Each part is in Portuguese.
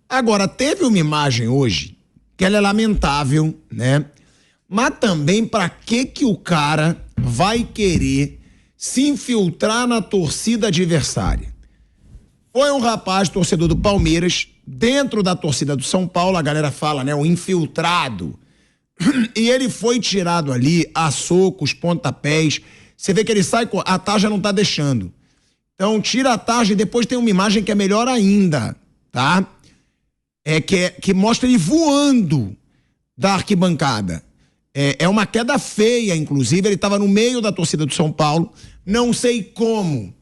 Agora, teve uma imagem hoje que ela é lamentável, né? Mas também pra que o cara vai querer se infiltrar na torcida adversária? Foi um rapaz, torcedor do Palmeiras, dentro da torcida do São Paulo, a galera fala, né, o infiltrado. E ele foi tirado ali a socos, pontapés. Você vê que ele sai, a tarja não tá deixando. Então tira a tarja e depois tem uma imagem que é melhor ainda, tá? Que mostra ele voando da arquibancada. É uma queda feia, inclusive, ele estava no meio da torcida do São Paulo, não sei como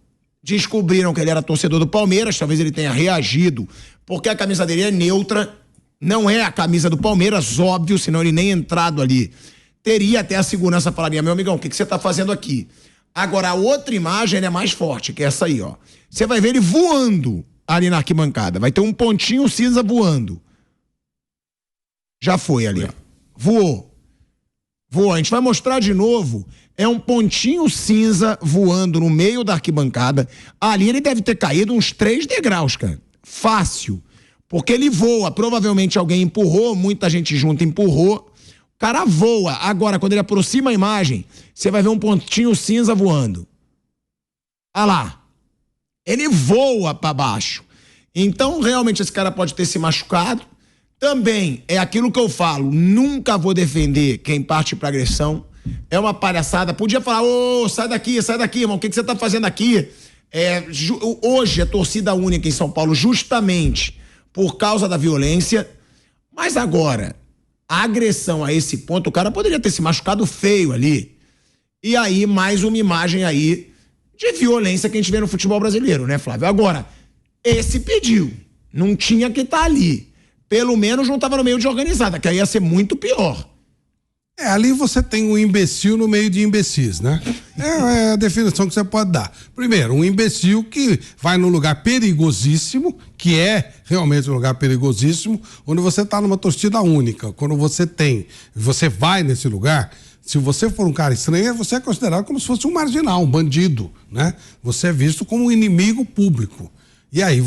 descobriram que ele era torcedor do Palmeiras, talvez ele tenha reagido, porque a camisa dele é neutra, não é a camisa do Palmeiras, óbvio, senão ele nem entrado ali. Teria até a segurança falaria, meu amigão, o que você tá fazendo aqui? Agora, a outra imagem é mais forte, que é essa aí, ó. Você vai ver ele voando ali na arquibancada, vai ter um pontinho cinza voando. Já foi ali, ó. Voou, a gente vai mostrar de novo, é um pontinho cinza voando no meio da arquibancada, ali ele deve ter caído uns 3 degraus, cara, fácil, porque ele voa, provavelmente alguém empurrou, muita gente junto empurrou, o cara voa. Agora, quando ele aproxima a imagem, você vai ver um pontinho cinza voando, olha lá, ele voa pra baixo, então realmente esse cara pode ter se machucado. Também é aquilo que eu falo, nunca vou defender quem parte pra agressão, é uma palhaçada, podia falar, sai daqui, irmão, o que você tá fazendo aqui? Hoje é torcida única em São Paulo, justamente por causa da violência, mas agora, a agressão a esse ponto, o cara poderia ter se machucado feio ali, e aí mais uma imagem aí de violência que a gente vê no futebol brasileiro, né, Flávio? Agora, esse pediu, não tinha que estar ali. Pelo menos não estava no meio de organizada, que aí ia ser muito pior. Ali você tem um imbecil no meio de imbecis, né? É a definição que você pode dar. Primeiro, um imbecil que vai num lugar perigosíssimo, que é realmente um lugar perigosíssimo, onde você está numa torcida única. Quando você vai nesse lugar, se você for um cara estranho, você é considerado como se fosse um marginal, um bandido, né? Você é visto como um inimigo público. E aí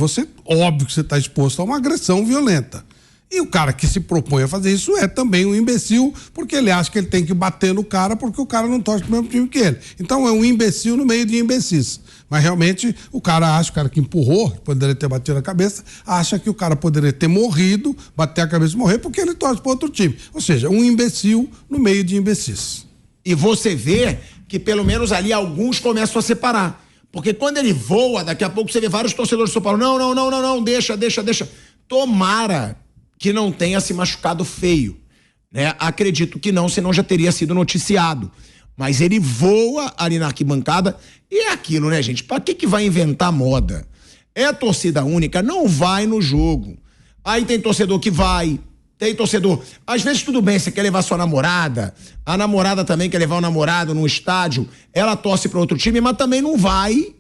óbvio que você está exposto a uma agressão violenta. E o cara que se propõe a fazer isso é também um imbecil, porque ele acha que ele tem que bater no cara porque o cara não torce pro mesmo time que ele. Então é um imbecil no meio de imbecis. Mas realmente o cara que empurrou, poderia ter batido a cabeça, acha que o cara poderia ter morrido, bater a cabeça e morrer porque ele torce pro outro time. Ou seja, um imbecil no meio de imbecis. E você vê que pelo menos ali alguns começam a separar. Porque quando ele voa, daqui a pouco você vê vários torcedores do São Paulo, não, deixa. Tomara que não tenha se machucado feio, né? Acredito que não, senão já teria sido noticiado. Mas ele voa ali na arquibancada e é aquilo, né, gente? Pra que vai inventar moda? É torcida única, não vai no jogo. Aí tem torcedor que vai, tem torcedor... Às vezes tudo bem, você quer levar sua namorada, a namorada também quer levar o namorado no estádio, ela torce para outro time, mas também não vai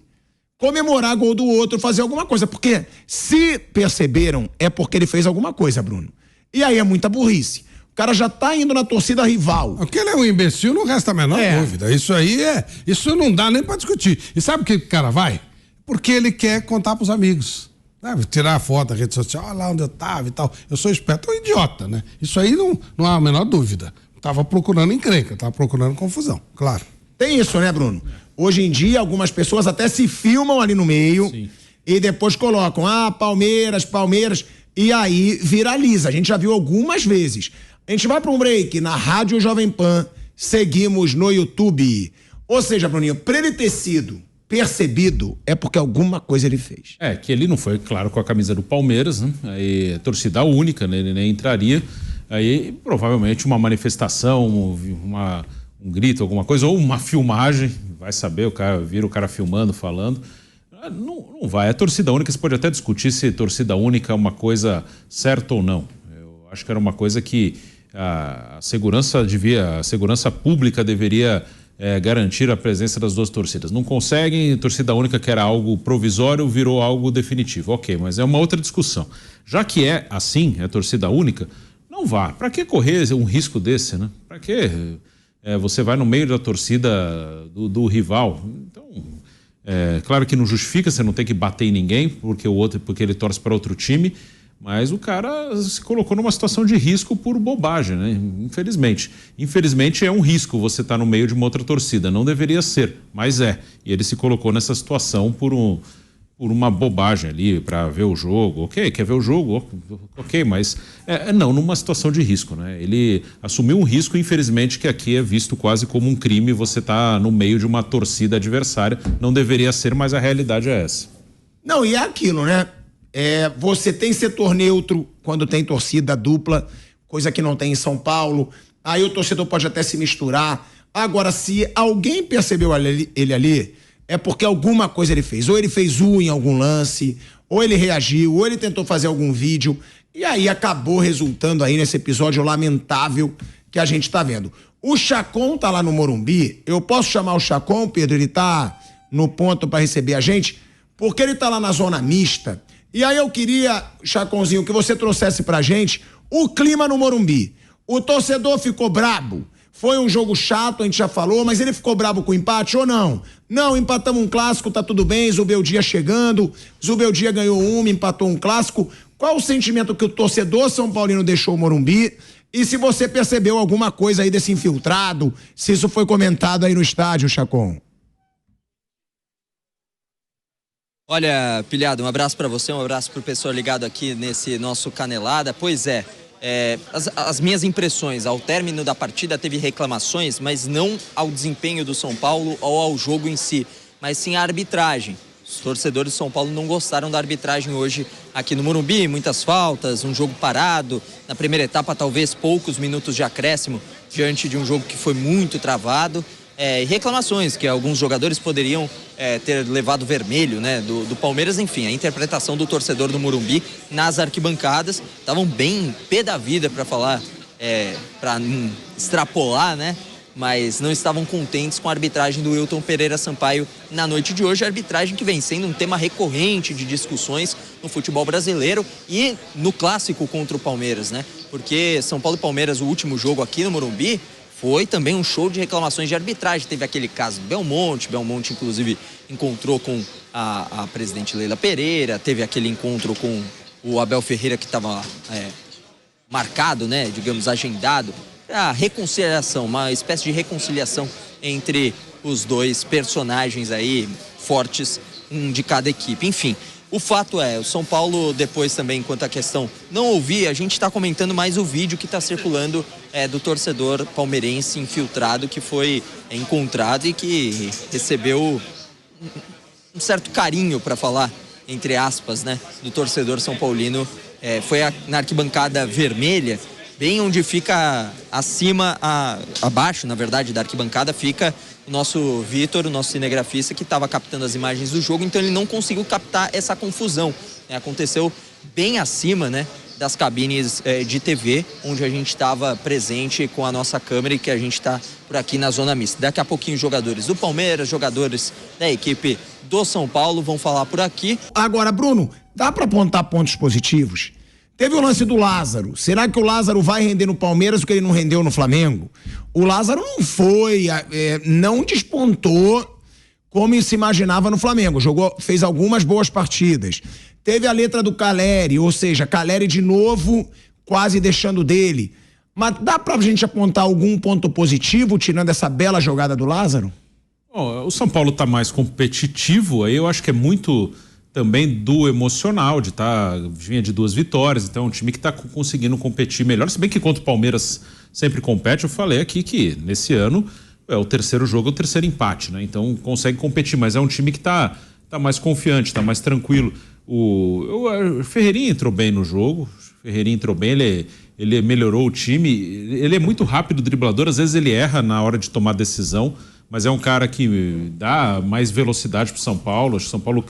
comemorar gol do outro, fazer alguma coisa, porque se perceberam, é porque ele fez alguma coisa, Bruno. E aí é muita burrice. O cara já tá indo na torcida rival. Porque ele é um imbecil, não resta a menor dúvida. Isso não dá nem para discutir. E sabe por que o cara vai? Porque ele quer contar pros amigos. Tirar a foto da rede social, olha lá onde eu tava e tal. Eu sou esperto, é um idiota, né? Isso aí não há a menor dúvida. Tava procurando encrenca, tava procurando confusão, claro. Tem isso, né, Bruno? Hoje em dia, algumas pessoas até se filmam ali no meio. Sim. E depois colocam, Palmeiras, e aí viraliza. A gente já viu algumas vezes. A gente vai para um break na Rádio Jovem Pan, seguimos no YouTube. Ou seja, Bruninho, pra ele ter sido percebido, é porque alguma coisa ele fez. Que ele não foi, claro, com a camisa do Palmeiras, né? Aí, torcida única, né? Ele nem entraria. Aí, provavelmente, uma manifestação, um grito, alguma coisa, ou uma filmagem, vai saber, vira o cara filmando, falando. Não vai. A torcida única, você pode até discutir se torcida única é uma coisa certa ou não. Eu acho que era uma coisa que a segurança pública deveria garantir a presença das duas torcidas. Não conseguem, torcida única, que era algo provisório, virou algo definitivo. Ok, mas é uma outra discussão. Já que é assim, é torcida única, não vá. Para que correr um risco desse, né? Para que você vai no meio da torcida do rival? Então, claro que não justifica, você não tem que bater em ninguém porque ele torce para outro time, Mas o cara se colocou numa situação de risco por bobagem, né? Infelizmente. Infelizmente é um risco você estar no meio de uma outra torcida. Não deveria ser, mas é. E ele se colocou nessa situação por uma bobagem ali, para ver o jogo. Ok, quer ver o jogo? Ok, mas não numa situação de risco, né? Ele assumiu um risco, infelizmente, que aqui é visto quase como um crime. Você tá no meio de uma torcida adversária. Não deveria ser, mas a realidade é essa. Não, e é aquilo, né? Você tem setor neutro quando tem torcida dupla, coisa que não tem em São Paulo. Aí o torcedor pode até se misturar. Agora, se alguém percebeu ele ali, é porque alguma coisa ele fez. Ou ele fez em algum lance, ou ele reagiu, ou ele tentou fazer algum vídeo. E aí acabou resultando aí nesse episódio lamentável que a gente tá vendo. O Chacon tá lá no Morumbi. Eu posso chamar o Chacon, Pedro? Ele tá no ponto para receber a gente, porque ele tá lá na zona mista. E aí eu queria, Chaconzinho, que você trouxesse pra gente o clima no Morumbi. O torcedor ficou brabo. Foi um jogo chato, a gente já falou, mas ele ficou brabo com o empate ou não? Não, empatamos um clássico, tá tudo bem, Zubeldia chegando, Zubeldia ganhou empatou um clássico. Qual o sentimento que o torcedor São Paulino deixou o Morumbi? E se você percebeu alguma coisa aí desse infiltrado, se isso foi comentado aí no estádio, Chacon? Olha, Pilhado, um abraço para você, um abraço pro pessoal ligado aqui nesse nosso Canelada. Pois é, as minhas impressões, ao término da partida teve reclamações, mas não ao desempenho do São Paulo ou ao jogo em si, mas sim à arbitragem. Os torcedores do São Paulo não gostaram da arbitragem hoje aqui no Morumbi, muitas faltas, um jogo parado, na primeira etapa talvez poucos minutos de acréscimo diante de um jogo que foi muito travado. Reclamações que alguns jogadores poderiam ter levado vermelho, né, do Palmeiras. Enfim, a interpretação do torcedor do Morumbi nas arquibancadas estavam bem pé da vida para falar, para não extrapolar, né, mas não estavam contentes com a arbitragem do Wilton Pereira Sampaio na noite de hoje. A arbitragem que vem sendo um tema recorrente de discussões no futebol brasileiro e no clássico contra o Palmeiras, né, porque São Paulo e Palmeiras, o último jogo aqui no Morumbi, foi também um show de reclamações de arbitragem. Teve aquele caso do Belmonte inclusive encontrou com a presidente Leila Pereira, teve aquele encontro com o Abel Ferreira que estava marcado, né, digamos, agendado, a reconciliação, uma espécie de reconciliação entre os dois personagens aí fortes, um de cada equipe. Enfim, o fato é, o São Paulo depois também, quanto à questão não ouvir, a gente está comentando mais o vídeo que está circulando do torcedor palmeirense infiltrado que foi encontrado e que recebeu um certo carinho, para falar, entre aspas, né, do torcedor são paulino. Foi na arquibancada vermelha, bem onde fica abaixo, na verdade, da arquibancada, fica o nosso Vitor, o nosso cinegrafista, que estava captando as imagens do jogo, então ele não conseguiu captar essa confusão. Aconteceu bem acima, né, das cabines de TV, onde a gente estava presente com a nossa câmera e que a gente está por aqui na zona mista. Daqui a pouquinho jogadores do Palmeiras, jogadores da equipe do São Paulo vão falar por aqui. Agora, Bruno, dá para apontar pontos positivos? Teve o lance do Lázaro. Será que o Lázaro vai render no Palmeiras o que ele não rendeu no Flamengo? O Lázaro não foi, não despontou como se imaginava no Flamengo. Fez algumas boas partidas. Teve a letra do Caleri, ou seja, Caleri de novo quase deixando dele. Mas dá pra gente apontar algum ponto positivo tirando essa bela jogada do Lázaro? Bom, o São Paulo tá mais competitivo, aí eu acho que é muito também do emocional, vinha de 2 vitórias, então é um time que está conseguindo competir melhor, se bem que contra o Palmeiras sempre compete. Eu falei aqui que nesse ano o terceiro jogo é o terceiro empate, né? Então consegue competir, mas é um time que tá mais confiante, tá mais tranquilo. O Ferreirinha entrou bem no jogo, ele melhorou o time, ele é muito rápido driblador, às vezes ele erra na hora de tomar decisão, mas é um cara que dá mais velocidade pro São Paulo. Acho que o São Paulo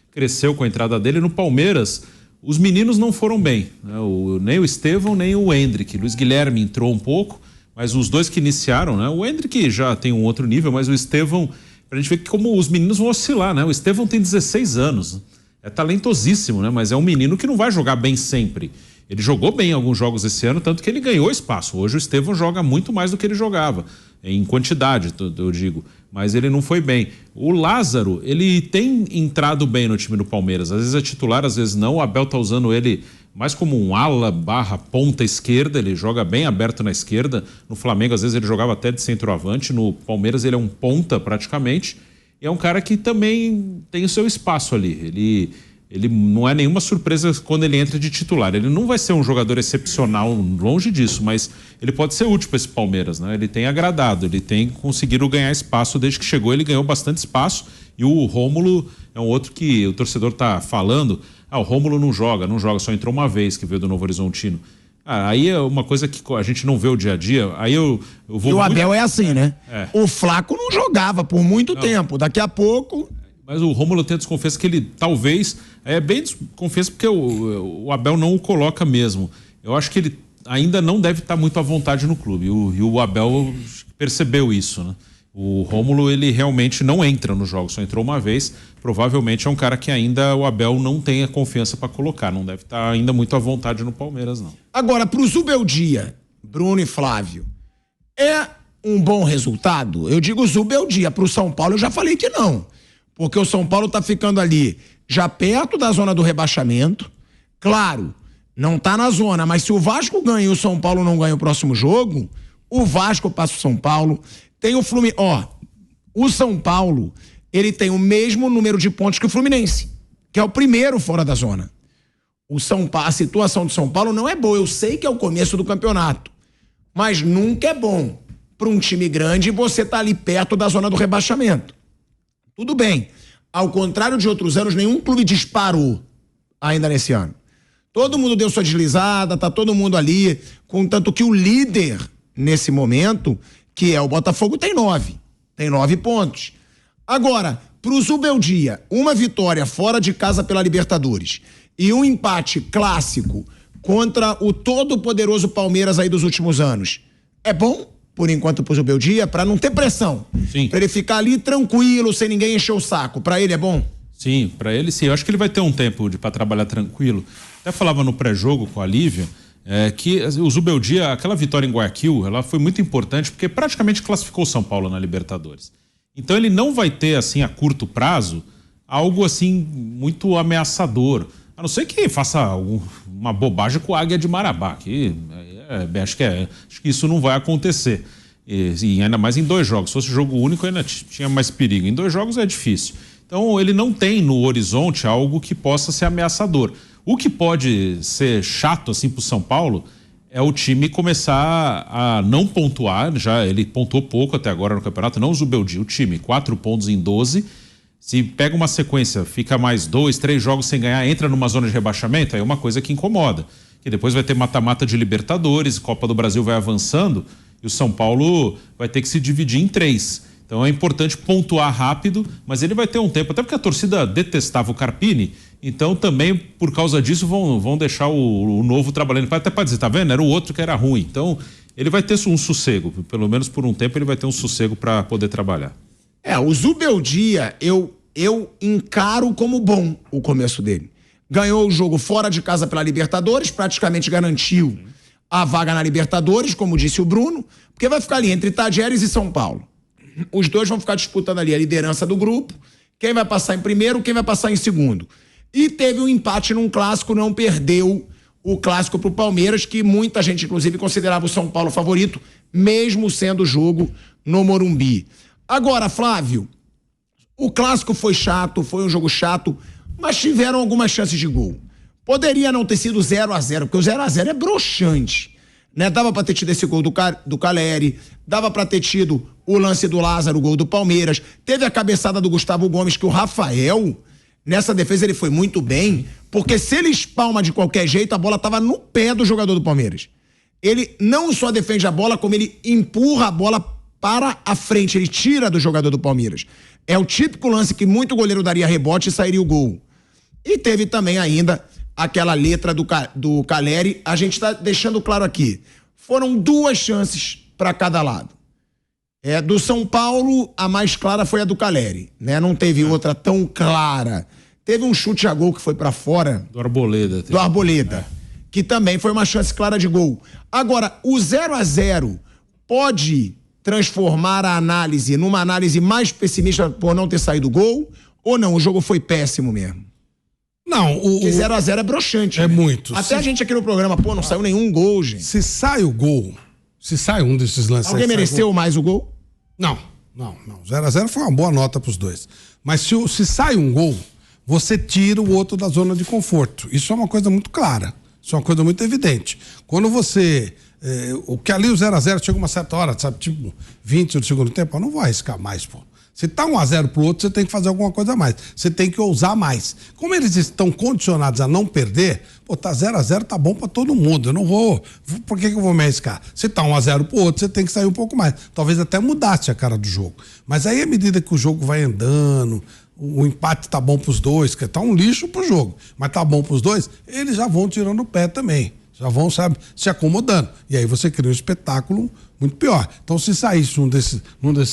cresceu com a entrada dele. No Palmeiras, os meninos não foram bem, né? Nem o Estevão, nem o Hendrick. Luiz Guilherme entrou um pouco, mas os dois que iniciaram, né? O Hendrick já tem um outro nível, mas o Estevão, pra gente ver como os meninos vão oscilar, né? O Estevão tem 16 anos, é talentosíssimo, né? Mas é um menino que não vai jogar bem sempre. Ele jogou bem em alguns jogos esse ano, tanto que ele ganhou espaço. Hoje o Estevão joga muito mais do que ele jogava, em quantidade, eu digo, mas ele não foi bem. O Lázaro, ele tem entrado bem no time do Palmeiras, às vezes é titular, às vezes não. O Abel tá usando ele mais como um ala barra ponta esquerda, ele joga bem aberto na esquerda. No Flamengo, às vezes, ele jogava até de centroavante. No Palmeiras, ele é um ponta praticamente. E é um cara que também tem o seu espaço ali. Ele não é nenhuma surpresa quando ele entra de titular. Ele não vai ser um jogador excepcional, longe disso, mas ele pode ser útil para esse Palmeiras, né? Ele tem agradado, ele tem conseguido ganhar espaço. Desde que chegou, ele ganhou bastante espaço. E o Rômulo é um outro que o torcedor está falando. O Rômulo não joga, só entrou uma vez que veio do Novo Horizontino. Aí é uma coisa que a gente não vê o dia a dia. Aí eu vou. E o Abel é assim, né? É. O Flaco não jogava por muito tempo. Daqui a pouco. Mas o Rômulo tem desconfiança que ele talvez. É bem desconfiança porque o Abel não o coloca mesmo. Eu acho que ele ainda não deve estar muito à vontade no clube. E o Abel percebeu isso, né? O Rômulo, ele realmente não entra no jogo, só entrou uma vez. Provavelmente é um cara que ainda o Abel não tem a confiança para colocar. Não deve estar ainda muito à vontade no Palmeiras, não. Agora, pro Zubeldia, Bruno e Flávio, é um bom resultado? Eu digo Zubeldia, pro São Paulo eu já falei que não. Porque o São Paulo tá ficando ali já perto da zona do rebaixamento. Claro, não tá na zona, mas se o Vasco ganha e o São Paulo não ganha o próximo jogo, o Vasco passa o São Paulo. Tem o Fluminense. O São Paulo, ele tem o mesmo número de pontos que o Fluminense, que é o primeiro fora da zona. A situação do São Paulo não é boa. Eu sei que é o começo do campeonato, mas nunca é bom para um time grande você tá ali perto da zona do rebaixamento. Tudo bem. Ao contrário de outros anos, nenhum clube disparou ainda nesse ano. Todo mundo deu sua deslizada, tá todo mundo ali, contanto que o líder nesse momento, que é o Botafogo, tem 9 pontos. Agora, pro Zubeldia, uma vitória fora de casa pela Libertadores e um empate clássico contra o todo-poderoso Palmeiras aí dos últimos anos, é bom, por enquanto, pro Zubeldia, pra não ter pressão. Sim. Pra ele ficar ali tranquilo, sem ninguém encher o saco. Pra ele é bom? Sim, pra ele sim. Eu acho que ele vai ter um tempo pra trabalhar tranquilo. Até falava no pré-jogo com a Lívia, que o Zubeldia, aquela vitória em Guayaquil, ela foi muito importante porque praticamente classificou o São Paulo na Libertadores. Então ele não vai ter, assim, a curto prazo, algo assim muito ameaçador. A não ser que faça uma bobagem com a Águia de Marabá, que acho que isso não vai acontecer. E ainda mais em 2 jogos. Se fosse jogo único, ainda tinha mais perigo. Em 2 jogos é difícil. Então ele não tem no horizonte algo que possa ser ameaçador. O que pode ser chato assim pro São Paulo é o time começar a não pontuar. Já ele pontuou pouco até agora no campeonato, não o Zubeldia, o time, 4 pontos em 12. Se pega uma sequência, fica mais 2, 3 jogos sem ganhar, entra numa zona de rebaixamento, aí é uma coisa que incomoda. Que depois vai ter mata-mata de Libertadores, Copa do Brasil vai avançando e o São Paulo vai ter que se dividir em 3. Então é importante pontuar rápido, mas ele vai ter um tempo, até porque a torcida detestava o Carpini, então também por causa disso vão deixar o novo trabalhando, até para dizer, tá vendo? Era o outro que era ruim. Então ele vai ter um sossego, pelo menos por um tempo ele vai ter um sossego para poder trabalhar. O Zubeldia, eu encaro como bom o começo dele. Ganhou o jogo fora de casa pela Libertadores, praticamente garantiu a vaga na Libertadores, como disse o Bruno, porque vai ficar ali entre Tajeres e São Paulo. Os dois vão ficar disputando ali a liderança do grupo, quem vai passar em primeiro, quem vai passar em segundo. E teve um empate num clássico, não perdeu o clássico pro Palmeiras, que muita gente, inclusive, considerava o São Paulo favorito, mesmo sendo jogo no Morumbi. Agora, Flávio, o clássico foi chato, foi um jogo chato, mas tiveram algumas chances de gol. Poderia não ter sido 0-0, porque o 0-0 é broxante, né? Dava pra ter tido esse gol do Caleri, dava pra ter tido o lance do Lázaro, o gol do Palmeiras, teve a cabeçada do Gustavo Gomes, que o Rafael, nessa defesa ele foi muito bem, porque se ele espalma de qualquer jeito, a bola tava no pé do jogador do Palmeiras. Ele não só defende a bola, como ele empurra a bola para a frente, ele tira do jogador do Palmeiras. É o típico lance que muito goleiro daria rebote e sairia o gol. E teve também ainda aquela letra do Caleri. A gente está deixando claro aqui. Foram 2 chances para cada lado. Do São Paulo, a mais clara foi a do Caleri, né? Não teve outra tão clara. Teve um chute a gol que foi para fora. Do Arboleda. Que também foi uma chance clara de gol. Agora, o 0-0 pode transformar a análise numa análise mais pessimista por não ter saído gol, ou não, o jogo foi péssimo mesmo? Não, Porque 0x0 é broxante. É né? muito. Até a gente aqui no programa, não saiu nenhum gol, gente. Se sai o gol, se sai um desses lances... Alguém mereceu mais o gol? Não. 0x0 foi uma boa nota pros dois. Mas se sai um gol, você tira o outro da zona de conforto. Isso é uma coisa muito clara. Isso é uma coisa muito evidente. Quando você... o que ali o 0x0 chega uma certa hora, sabe? Tipo, 20 do segundo tempo, eu não vou arriscar mais, pô. Se tá 1x0 pro outro, você tem que fazer alguma coisa a mais. Você tem que ousar mais. Como eles estão condicionados a não perder, pô, tá 0x0, tá bom pra todo mundo. Eu não vou... Por que eu vou me arriscar? Se tá 1x0 pro outro, você tem que sair um pouco mais. Talvez até mudasse a cara do jogo. Mas aí, à medida que o jogo vai andando, o empate tá bom pros dois, que tá um lixo pro jogo, mas tá bom pros dois, eles já vão tirando o pé também. Já vão, sabe, se acomodando. E aí você cria um espetáculo muito pior. Então, se saísse num desses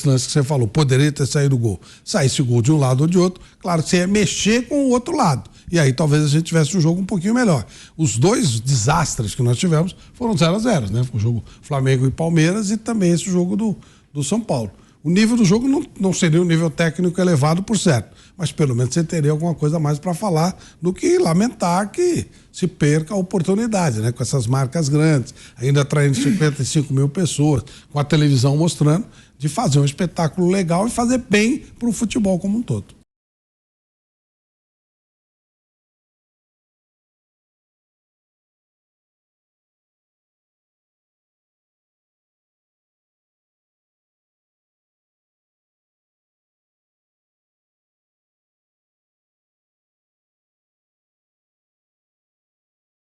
lances que você falou, poderia ter saído o gol. Saísse o gol de um lado ou de outro, claro, você ia mexer com o outro lado. E aí talvez a gente tivesse um jogo um pouquinho melhor. Os dois desastres que nós tivemos foram 0x0, né? O jogo Flamengo e Palmeiras e também esse jogo do São Paulo. O nível do jogo não seria um nível técnico elevado, por certo. Mas pelo menos você teria alguma coisa a mais para falar do que lamentar que se perca a oportunidade, né? Com essas marcas grandes, ainda atraindo 55 mil pessoas, com a televisão mostrando, de fazer um espetáculo legal e fazer bem para o futebol como um todo.